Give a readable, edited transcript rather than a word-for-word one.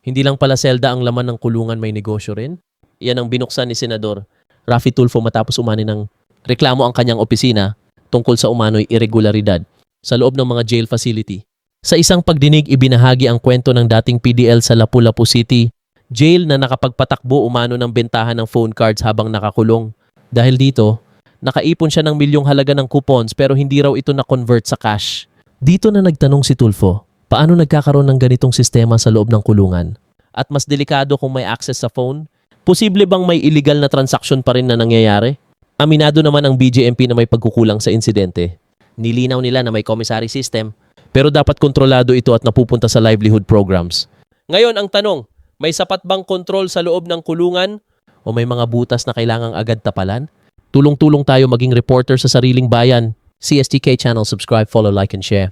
Hindi lang pala selda ang laman ng kulungan, may negosyo rin. Yan ang binuksan ni Senador Raffy Tulfo matapos umani ng reklamo ang kanyang opisina tungkol sa umano'y irregularidad sa loob ng mga jail facility. Sa isang pagdinig, ibinahagi ang kwento ng dating PDL sa Lapu-Lapu City Jail na nakapagpatakbo umano ng bentahan ng phone cards habang nakakulong. Dahil dito, nakaipon siya ng milyong halaga ng coupons pero hindi raw ito na-convert sa cash. Dito na nagtanong si Tulfo, paano nagkakaroon ng ganitong sistema sa loob ng kulungan? At mas delikado kung may access sa phone? Posible bang may illegal na transaksyon pa rin na nangyayari? Aminado naman ang BJMP na may pagkukulang sa insidente. Nilinaw nila na may commissary system, pero dapat kontrolado ito at napupunta sa livelihood programs. Ngayon ang tanong, may sapat bang kontrol sa loob ng kulungan? O may mga butas na kailangang agad tapalan? Tulong-tulong tayo maging reporter sa sariling bayan. CSTK channel, subscribe, follow, like, and share.